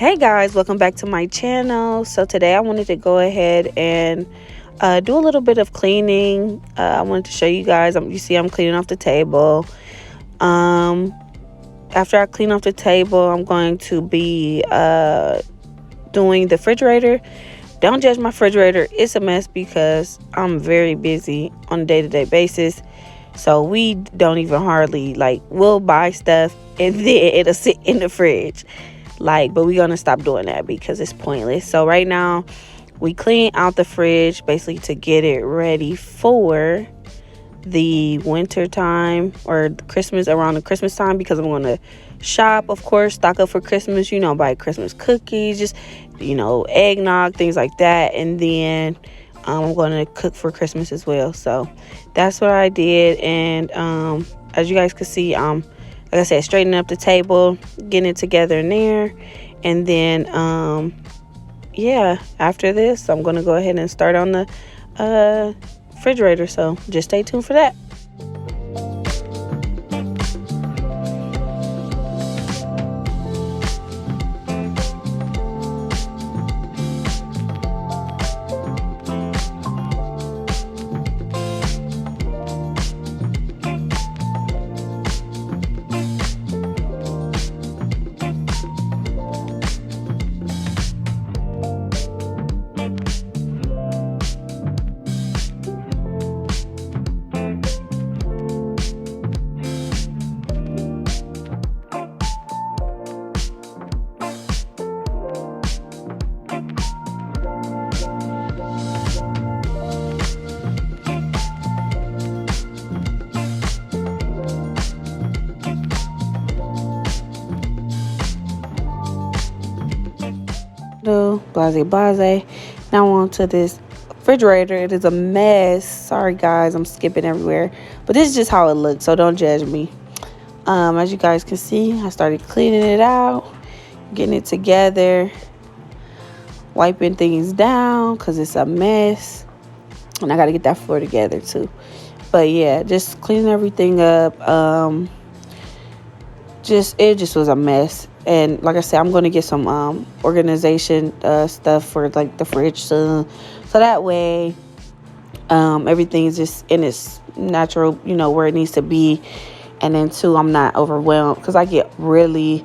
Hey guys, welcome back to my channel. So today I wanted to go ahead and do a little bit of cleaning. I wanted to show you guys. You see I'm cleaning off the table. After I clean off the table, I'm going to be doing the refrigerator. Don't judge my refrigerator. It's a mess because I'm very busy on a day-to-day basis. So we don't even hardly, we'll buy stuff and then it'll sit in the fridge. But we're going to stop doing that because it's pointless. So right now, we clean out the fridge basically to get it ready for the winter time or Christmas, around the Christmas time, because I'm going to shop, of course, stock up for Christmas, buy Christmas cookies, just, eggnog, things like that. And then I'm going to cook for Christmas as well. So that's what I did. And as you guys can see, like I said, straightening up the table, getting it together in there. And then, after this, I'm going to go ahead and start on the refrigerator. So just stay tuned for that. Blase. Now on to this refrigerator. It is a mess. Sorry guys, I'm skipping everywhere, but this is just how it looks, so don't judge me. As you guys can see, I started cleaning it out, getting it together, wiping things down because it's a mess, and I got to get that floor together too. But yeah, just cleaning everything up. It just was a mess. And like I said, I'm going to get some organization stuff for the fridge soon, so that way everything is just in its natural, where it needs to be. And then too, I'm not overwhelmed, because I get really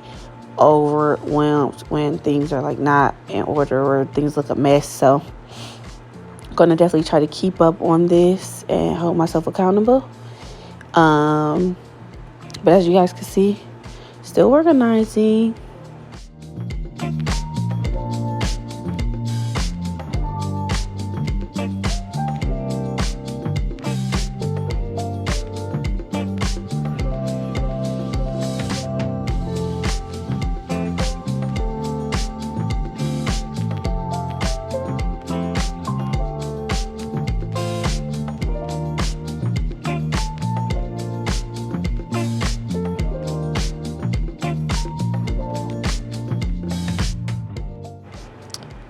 overwhelmed when things are not in order or things look a mess. So I'm going to definitely try to keep up on this and hold myself accountable. But as you guys can see, still organizing.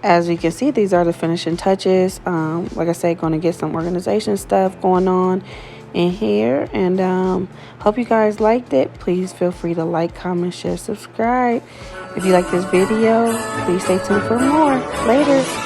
As you can see, these are the finishing touches. Like I said, going to get some organization stuff going on in here. And hope you guys liked it. Please feel free to like, comment, share, subscribe. If you like this video, please stay tuned for more. Later.